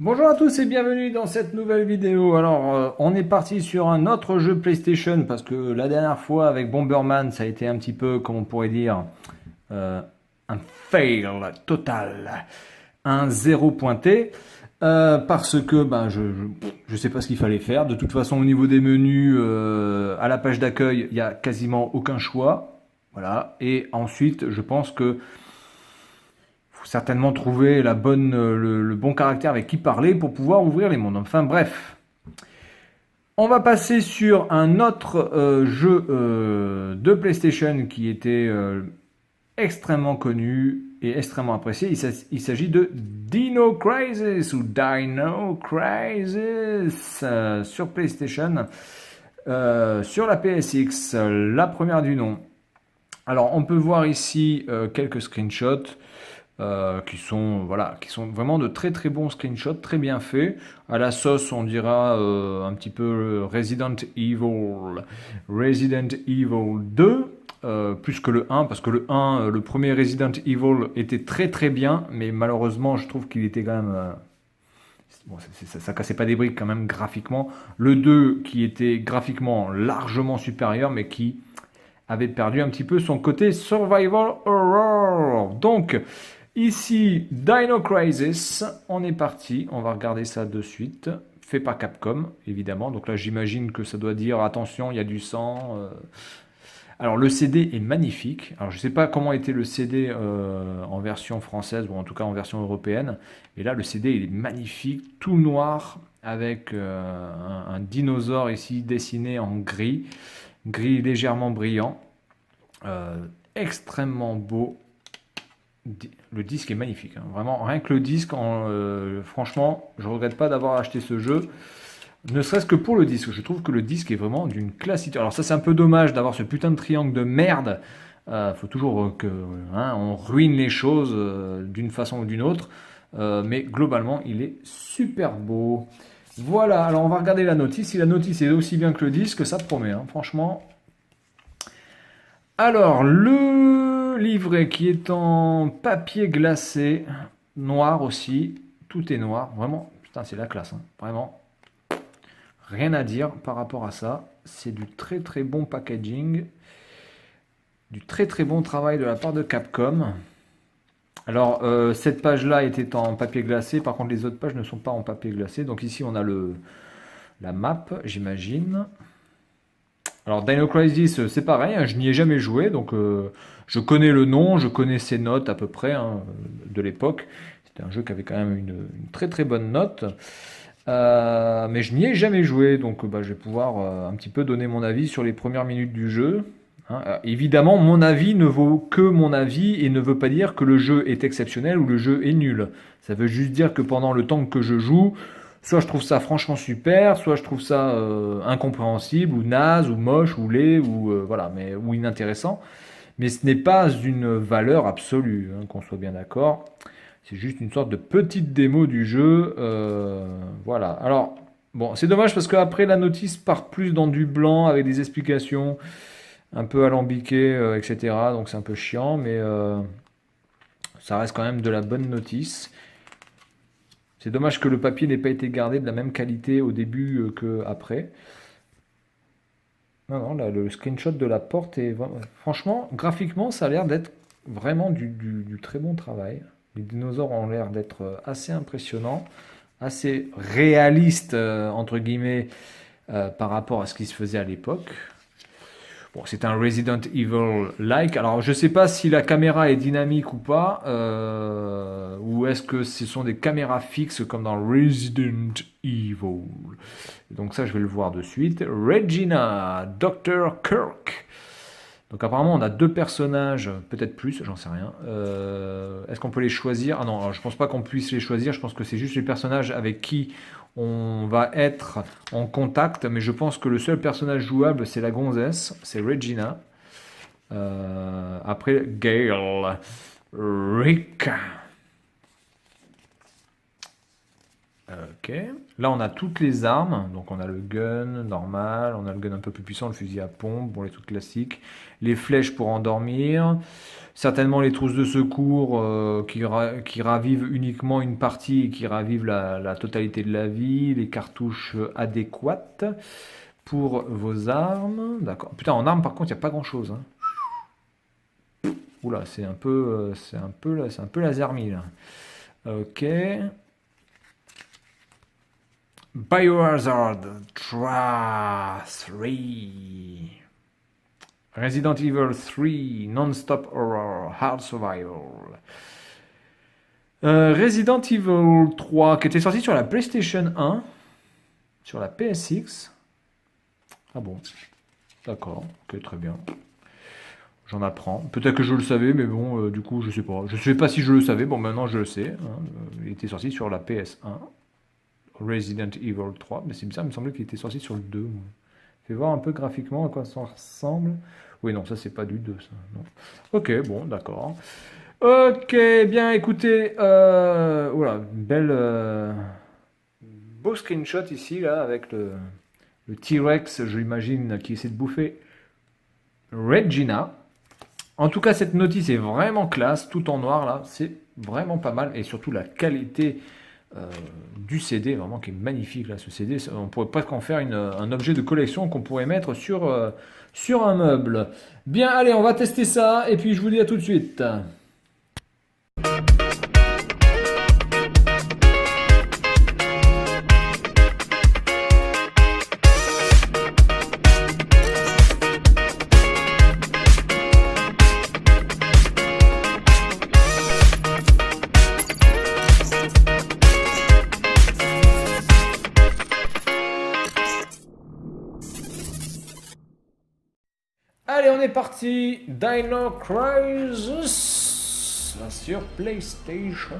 Bonjour à tous et bienvenue dans cette nouvelle vidéo. Alors, on est parti sur un autre jeu PlayStation parce que la dernière fois avec Bomberman, ça a été un petit peu, comme on pourrait dire, euh, un fail total, un zéro pointé. Parce que je sais pas ce qu'il fallait faire. De toute façon, au niveau des menus, à la page d'accueil, il y a quasiment aucun choix. Voilà. Et ensuite, je pense que faut certainement trouver le bon caractère avec qui parler pour pouvoir ouvrir les mondes. Enfin bref, on va passer sur un autre jeu de PlayStation qui était extrêmement connu et extrêmement apprécié. Il s'agit de Dino Crisis ou Dino Crisis sur PlayStation, sur la PSX, la première du nom. Alors on peut voir ici quelques screenshots qui sont vraiment de très très bons screenshots, très bien faits. À la sauce, on dira un petit peu Resident Evil 2, plus que le 1, parce que le 1, le premier Resident Evil était très très bien, mais malheureusement, je trouve qu'il était quand même. Bon, ça cassait pas des briques quand même graphiquement. Le 2, qui était graphiquement largement supérieur, mais qui avait perdu un petit peu son côté survival horror. Donc, ici, Dino Crisis, on est parti, on va regarder ça de suite. Fait par Capcom, évidemment. Donc là, j'imagine que ça doit dire attention, il y a du sang. Alors, le CD est magnifique. Alors, je ne sais pas comment était le CD en version française ou en tout cas en version européenne. Et là, le CD, il est magnifique, tout noir, avec un dinosaure ici dessiné en gris, gris légèrement brillant. Euh, Extrêmement beau. Le disque est magnifique, hein. Vraiment, rien que le disque, franchement, je regrette pas d'avoir acheté ce jeu. Ne serait-ce que pour le disque. Je trouve que le disque est vraiment d'une classité. Alors ça, c'est un peu dommage d'avoir ce putain de triangle de merde. Faut toujours que on ruine les choses d'une façon ou d'une autre. Mais globalement, il est super beau. Voilà, alors on va regarder la notice. Si la notice est aussi bien que le disque, ça promet, hein. Franchement, alors, le livret qui est en papier glacé, noir aussi, tout est noir, vraiment, putain, c'est la classe, hein. Vraiment, rien à dire par rapport à ça. C'est du très très bon packaging, du très très bon travail de la part de Capcom. Alors, cette page-là était en papier glacé, par contre, les autres pages ne sont pas en papier glacé. Donc, ici, on a la map, j'imagine. Alors Dino Crisis, c'est pareil, hein, je n'y ai jamais joué, donc je connais le nom, je connais ses notes à peu près, hein, de l'époque. C'était un jeu qui avait quand même une très très bonne note. Mais je n'y ai jamais joué, donc bah, je vais pouvoir un petit peu donner mon avis sur les premières minutes du jeu, hein. Évidemment, mon avis ne vaut que mon avis et ne veut pas dire que le jeu est exceptionnel ou le jeu est nul. Ça veut juste dire que pendant le temps que je joue, soit je trouve ça franchement super, soit je trouve ça incompréhensible, ou naze, ou moche, ou laid, ou voilà, mais ou inintéressant. Mais ce n'est pas une valeur absolue, hein, qu'on soit bien d'accord. C'est juste une sorte de petite démo du jeu. Voilà. Alors, bon, c'est dommage parce qu'après la notice part plus dans du blanc avec des explications un peu alambiquées, etc. Donc c'est un peu chiant, mais ça reste quand même de la bonne notice. C'est dommage que le papier n'ait pas été gardé de la même qualité au début qu'après. Non, non, là, le screenshot de la porte est franchement, graphiquement, ça a l'air d'être vraiment du très bon travail. Les dinosaures ont l'air d'être assez impressionnants, assez réalistes, entre guillemets, par rapport à ce qui se faisait à l'époque. Bon, c'est un Resident Evil-like. Alors, je ne sais pas si la caméra est dynamique ou pas, ou est-ce que ce sont des caméras fixes comme dans Resident Evil. Donc ça, je vais le voir de suite. Regina, Dr. Kirk. Donc apparemment, on a deux personnages, peut-être plus, j'en sais rien. Est-ce qu'on peut les choisir? Ah non, alors, je pense pas qu'on puisse les choisir. Je pense que c'est juste les personnages avec qui on va être en contact. Mais je pense que le seul personnage jouable, c'est la gonzesse, c'est Regina. Après, Gale, Rick, Ok. Là, on a toutes les armes. Donc, on a le gun normal, on a le gun un peu plus puissant, le fusil à pompe, bon, les trucs classiques. Les flèches pour endormir. Certainement les trousses de secours qui ravivent uniquement une partie et qui ravivent la totalité de la vie. Les cartouches adéquates pour vos armes. D'accord. Putain, en armes, par contre, il n'y a pas grand-chose, hein. Oula, c'est un peu lasermi, là. Ok. Biohazard 3. Resident Evil 3, Non-Stop Horror, Hard Survival. Resident Evil 3, qui était sorti sur la PlayStation 1, sur la PSX. Ah bon, d'accord, ok, très bien. J'en apprends. Peut-être que je le savais, mais bon, du coup, je sais pas. Je sais pas si je le savais, bon, maintenant je le sais, hein. Il était sorti sur la PS1, Resident Evil 3, mais c'est bizarre, il me semblait qu'il était sorti sur le 2. Moi. Fais voir un peu graphiquement à quoi ça ressemble. Oui, non, ça c'est pas du 2, ça. Non. Ok, bon, d'accord. Ok, bien écoutez, voilà, belle, beau screenshot ici, là, avec le T-Rex, je l'imagine, qui essaie de bouffer Regina. En tout cas, cette notice est vraiment classe, tout en noir, là, c'est vraiment pas mal, et surtout la qualité du CD, vraiment qui est magnifique, là, ce CD, on pourrait presque en faire un objet de collection qu'on pourrait mettre sur un meuble. Bien, allez, on va tester ça, et puis je vous dis à tout de suite. Allez, on est parti. Dino Crisis sur PlayStation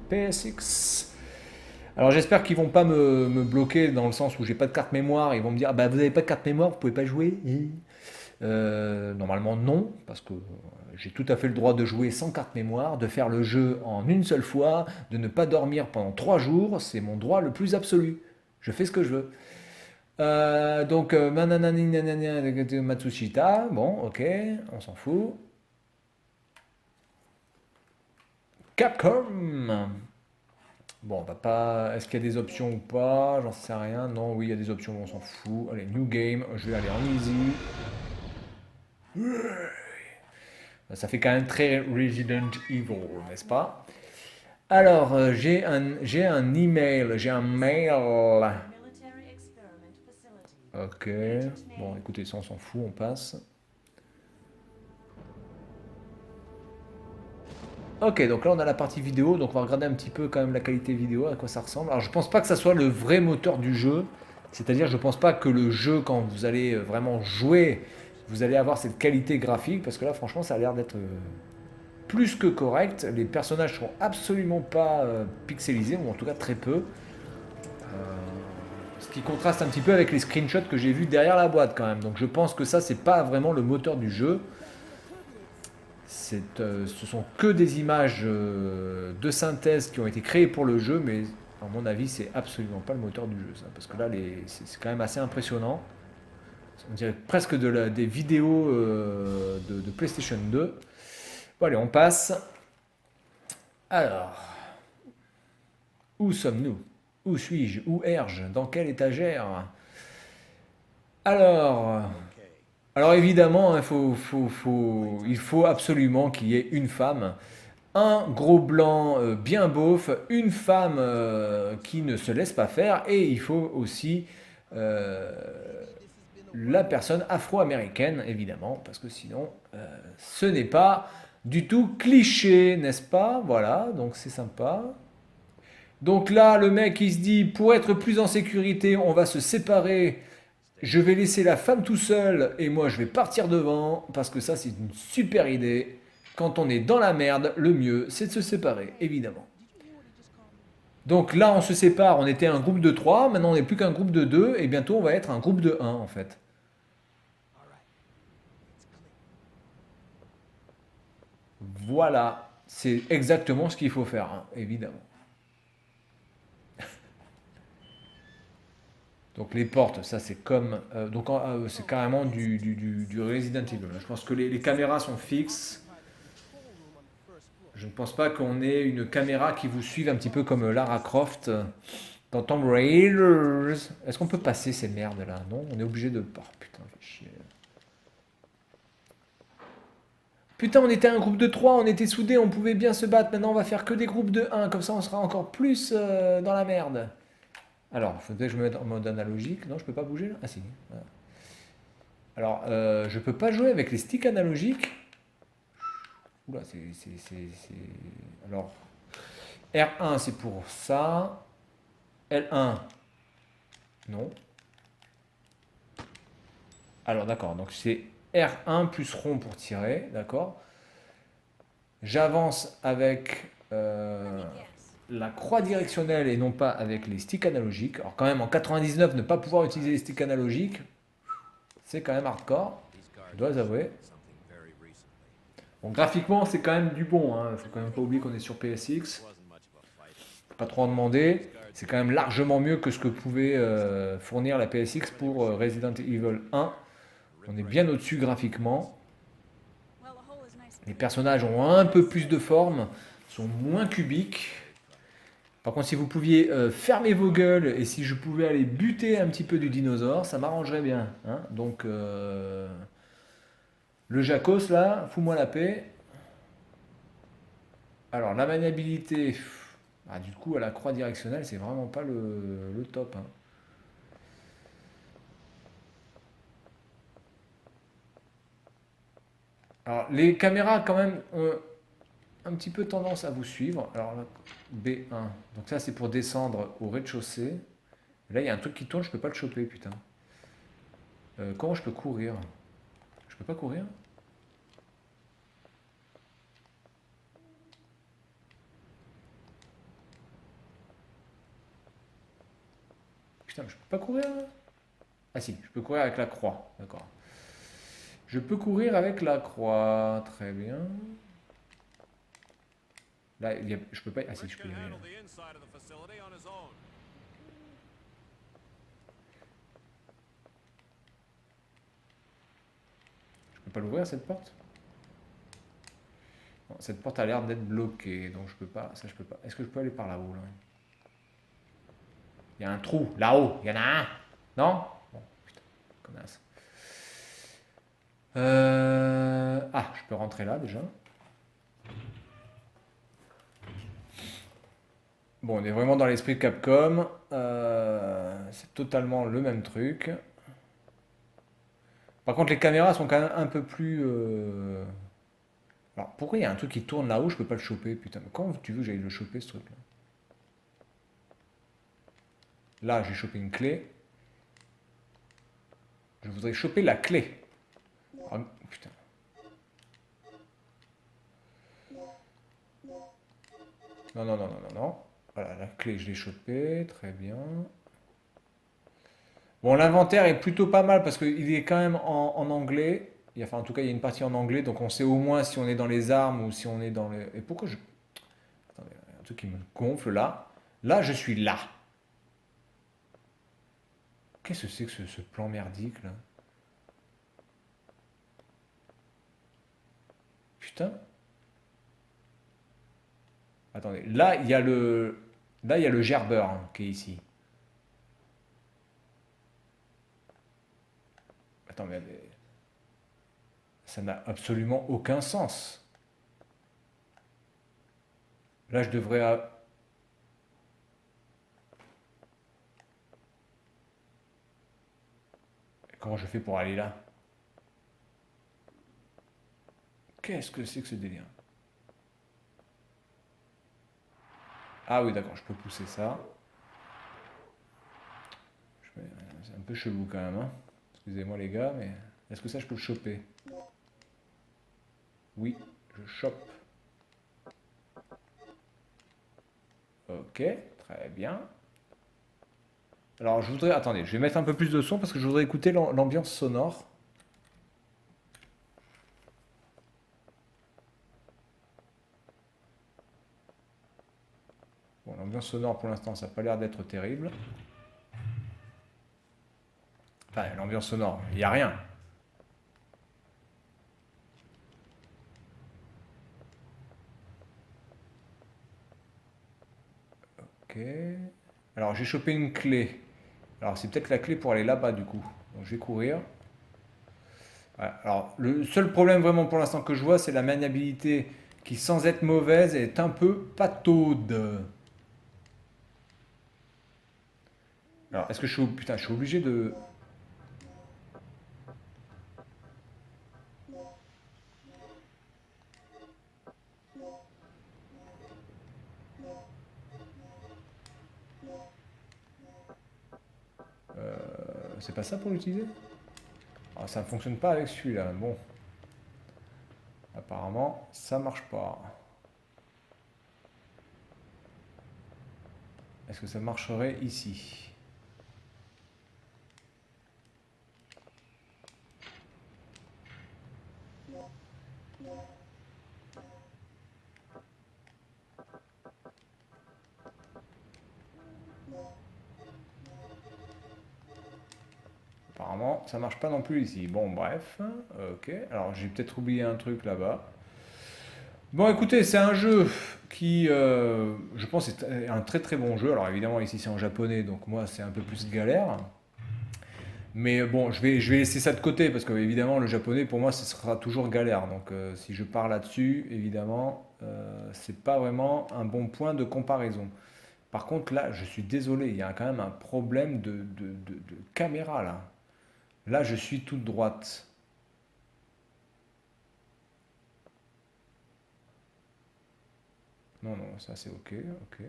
PSX. Alors j'espère qu'ils vont pas me bloquer dans le sens où j'ai pas de carte mémoire. Ils vont me dire ah bah vous avez pas de carte mémoire, vous pouvez pas jouer. Normalement non, parce que j'ai tout à fait le droit de jouer sans carte mémoire, de faire le jeu en une seule fois, de ne pas dormir pendant 3 jours. C'est mon droit le plus absolu. Je fais ce que je veux. Donc, Mananani Nanani Matsushita, bon, ok, on s'en fout. Capcom, bon, on va pas. Est-ce qu'il y a des options ou pas? J'en sais rien. Non, oui, il y a des options, on s'en fout. Allez, New Game, je vais aller en easy. Ça fait quand même très Resident Evil, n'est-ce pas? Alors, j'ai un email, j'ai un mail. Ok, bon, écoutez, ça, on s'en fout, on passe. Ok, donc là on a la partie vidéo, donc on va regarder un petit peu quand même la qualité vidéo, à quoi ça ressemble. Alors je pense pas que ça soit le vrai moteur du jeu, c'est-à-dire je pense pas que le jeu, quand vous allez vraiment jouer, vous allez avoir cette qualité graphique, parce que là franchement ça a l'air d'être plus que correct. Les personnages sont absolument pas pixelisés, ou en tout cas très peu. Ce qui contraste un petit peu avec les screenshots que j'ai vus derrière la boîte quand même. Donc je pense que ça c'est pas vraiment le moteur du jeu. Ce sont que des images de synthèse qui ont été créées pour le jeu, mais à mon avis, c'est absolument pas le moteur du jeu, ça, parce que là, c'est quand même assez impressionnant. On dirait presque des vidéos de PlayStation 2. Bon, allez, on passe. Alors, où sommes-nous? Où suis-je? Où erge? Dans quelle étagère? Alors, alors évidemment, il faut absolument qu'il y ait une femme. Un gros blanc bien beauf, une femme qui ne se laisse pas faire, et il faut aussi euh, la personne afro-américaine, évidemment, parce que sinon, ce n'est pas du tout cliché, n'est-ce pas? Voilà, donc c'est sympa. Donc là, le mec, il se dit, pour être plus en sécurité, on va se séparer. Je vais laisser la femme tout seul et moi je vais partir devant parce que ça c'est une super idée. Quand on est dans la merde, le mieux c'est de se séparer, évidemment. Donc là on se sépare, on était un groupe de 3, maintenant on n'est plus qu'un groupe de 2 et bientôt on va être un groupe de un en fait. Voilà, c'est exactement ce qu'il faut faire, hein, évidemment. Donc les portes, ça c'est comme... c'est carrément du Resident Evil. Je pense que les caméras sont fixes. Je ne pense pas qu'on ait une caméra qui vous suive un petit peu comme Lara Croft dans Tomb Raider. Est-ce qu'on peut passer ces merdes là? Non, on est obligé de... Oh putain, fait chier. Putain, on était un groupe de 3, on était soudés, on pouvait bien se battre. Maintenant, on va faire que des groupes de 1, comme ça on sera encore plus dans la merde. Alors, il faudrait que je me mette en mode analogique. Non, je peux pas bouger là? Ah si. Voilà. Alors, je peux pas jouer avec les sticks analogiques. Oula, Alors, R1 c'est pour ça. L1, non. Alors, d'accord, donc c'est R1 plus rond pour tirer, d'accord. J'avance avec la croix directionnelle et non pas avec les sticks analogiques. Alors quand même, en 99, ne pas pouvoir utiliser les sticks analogiques, c'est quand même hardcore, je dois avouer. Bon, graphiquement, c'est quand même du bon, hein. Faut quand même pas oublier qu'on est sur PSX. Pas trop en demander. C'est quand même largement mieux que ce que pouvait fournir la PSX pour Resident Evil 1. On est bien au-dessus graphiquement. Les personnages ont un peu plus de forme, sont moins cubiques. Par contre, si vous pouviez fermer vos gueules et si je pouvais aller buter un petit peu du dinosaure, ça m'arrangerait bien. Hein. Donc, le Jacos, là, fous-moi la paix. Alors, la maniabilité, du coup, à la croix directionnelle, c'est vraiment pas le top. Hein. Alors, les caméras, quand même, ont un petit peu tendance à vous suivre. Alors, là, B1. Donc, ça, c'est pour descendre au rez-de-chaussée. Là, il y a un truc qui tourne, je peux pas le choper, putain. Comment je peux courir? Je peux pas courir? Putain, je peux pas courir là. Ah si, je peux courir avec la croix. D'accord. Je peux courir avec la croix. Très bien. Là, je peux pas... Ah si, je peux y aller. Là. Je peux pas l'ouvrir cette porte? Non, cette porte a l'air d'être bloquée, donc je peux pas... Ça, je peux pas. Est-ce que je peux aller par là-haut là? Il y a un trou, là-haut. Il y en a un. Non? Bon, putain, connasse. Ah, je peux rentrer là déjà. Bon, on est vraiment dans l'esprit de Capcom. C'est totalement le même truc. Par contre, les caméras sont quand même un peu plus... Alors, pourquoi il y a un truc qui tourne là-haut, je peux pas le choper, putain. Comment tu veux que j'aille le choper, ce truc-là? Là, j'ai chopé une clé. Je voudrais choper la clé. Ah, putain. Non, non, non, non, non, non. Voilà, la clé, je l'ai chopée. Très bien. Bon, l'inventaire est plutôt pas mal parce qu'il est quand même en anglais. Enfin, en tout cas, il y a une partie en anglais, donc on sait au moins si on est dans les armes ou si on est dans les... Et pourquoi je... Attendez, il y a un truc qui me gonfle là. Là, je suis là. Qu'est-ce que c'est que ce plan merdique là? Putain. Attendez, là, il y a le... Là, il y a le gerbeur hein, qui est ici. Attends, mais ça n'a absolument aucun sens. Là, je devrais... Comment je fais pour aller là? Qu'est-ce que c'est que ce délire? Ah oui, d'accord, je peux pousser ça. C'est un peu chelou quand même. Hein. Excusez-moi les gars, mais est-ce que ça je peux le choper? Oui, je chope. Ok, très bien. Alors je voudrais... Attendez, je vais mettre un peu plus de son parce que je voudrais écouter l'ambiance sonore. Bon, l'ambiance sonore pour l'instant ça n'a pas l'air d'être terrible. Enfin, l'ambiance sonore, il n'y a rien. Ok. Alors, j'ai chopé une clé. Alors, c'est peut-être la clé pour aller là-bas, du coup. Donc, je vais courir. Ouais, alors, le seul problème vraiment pour l'instant que je vois, c'est la maniabilité qui, sans être mauvaise, est un peu pataude. Alors, est-ce que je suis... Putain, je suis obligé de... C'est pas ça pour l'utiliser? Ah, ça ne fonctionne pas avec celui-là. Bon, apparemment, ça marche pas. Est-ce que ça marcherait ici? Apparemment, ça marche pas non plus ici. Bon, bref. Ok. Alors, j'ai peut-être oublié un truc là-bas. Bon, écoutez, c'est un jeu qui, je pense, est un très très bon jeu. Alors, évidemment, ici, c'est en japonais, donc moi, c'est un peu plus galère. Mais bon, je vais laisser ça de côté parce que, évidemment, le japonais, pour moi, ce sera toujours galère. Donc, si je pars là-dessus, évidemment, c'est pas vraiment un bon point de comparaison. Par contre, là, je suis désolé, il y a quand même un problème de caméra là. Là, je suis toute droite. Non, non, ça c'est ok, ok,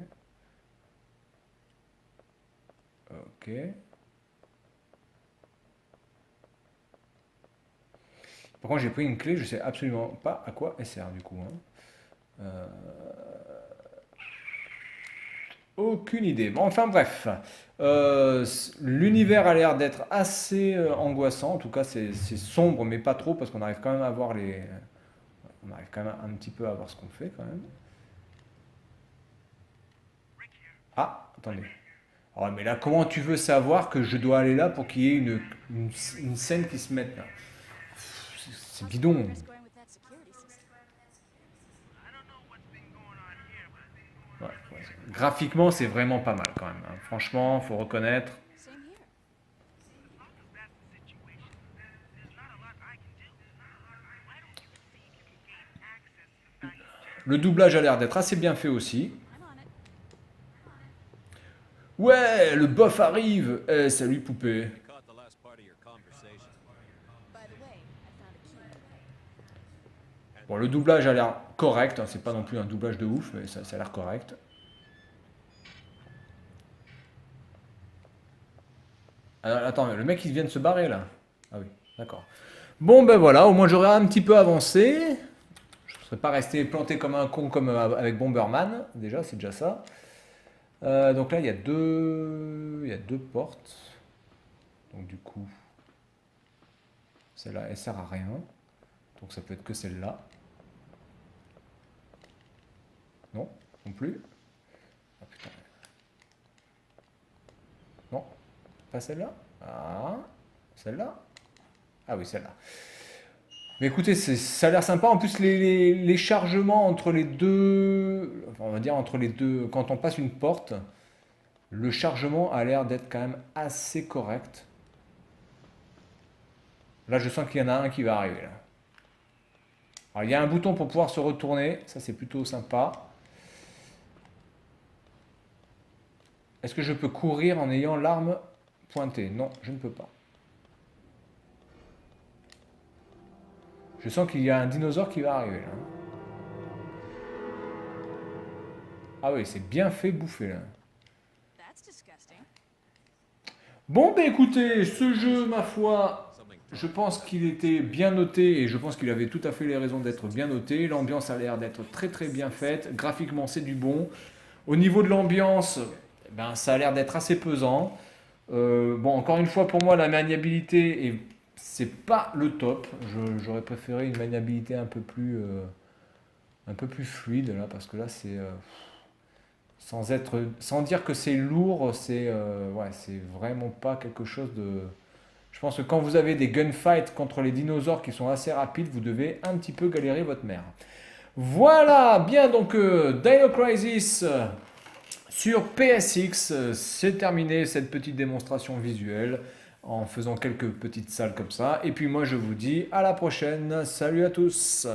ok. Par contre, j'ai pris une clé, je sais absolument pas à quoi elle sert du coup, hein. Euh, Aucune idée. Bon, enfin bref. L'univers a l'air d'être assez angoissant. En tout cas, c'est sombre, mais pas trop, parce qu'on arrive quand même à voir les. On arrive quand même un petit peu à voir ce qu'on fait quand même. Ah, attendez. Oh, mais là, comment tu veux savoir que je dois aller là pour qu'il y ait une scène qui se mette là? C'est bidon. Ouais, ouais. Graphiquement, c'est vraiment pas mal quand même, hein. Franchement, faut reconnaître. Le doublage a l'air d'être assez bien fait aussi. Ouais, le boss arrive. Eh, salut poupée. Bon, le doublage a l'air correct, hein. C'est pas non plus un doublage de ouf, mais ça a l'air correct. Alors, attends, le mec il vient de se barrer là. Ah oui, d'accord. Bon ben voilà, au moins j'aurais un petit peu avancé. Je ne serais pas resté planté comme un con comme avec Bomberman. Déjà, c'est déjà ça. Donc là, il y a deux portes. Donc du coup, celle-là, elle sert à rien. Donc ça peut être que celle-là. Non, non plus. Ah putain, non, pas celle-là. Ah, celle-là. Ah oui, celle-là. Mais écoutez, ça a l'air sympa. En plus, les chargements entre les deux, enfin, on va dire entre les deux, quand on passe une porte, le chargement a l'air d'être quand même assez correct. Là, je sens qu'il y en a un qui va arriver là. Alors, il y a un bouton pour pouvoir se retourner, ça c'est plutôt sympa. Est-ce que je peux courir en ayant l'arme pointée? Non, je ne peux pas. Je sens qu'il y a un dinosaure qui va arriver là. Ah oui, c'est bien fait bouffer là. Bon, bah écoutez, ce jeu, ma foi, je pense qu'il était bien noté et je pense qu'il avait tout à fait les raisons d'être bien noté. L'ambiance a l'air d'être très très bien faite. Graphiquement, c'est du bon. Au niveau de l'ambiance, ben, ça a l'air d'être assez pesant. Bon, encore une fois, pour moi, la maniabilité, c'est pas le top. J'aurais préféré une maniabilité un peu plus fluide là, parce que là, sans dire que c'est lourd, ouais, c'est vraiment pas quelque chose de. Je pense que quand vous avez des gunfights contre les dinosaures qui sont assez rapides, vous devez un petit peu galérer votre mère. Voilà, bien donc Dino Crisis sur PSX, c'est terminé cette petite démonstration visuelle en faisant quelques petites salles comme ça. Et puis moi je vous dis à la prochaine, salut à tous.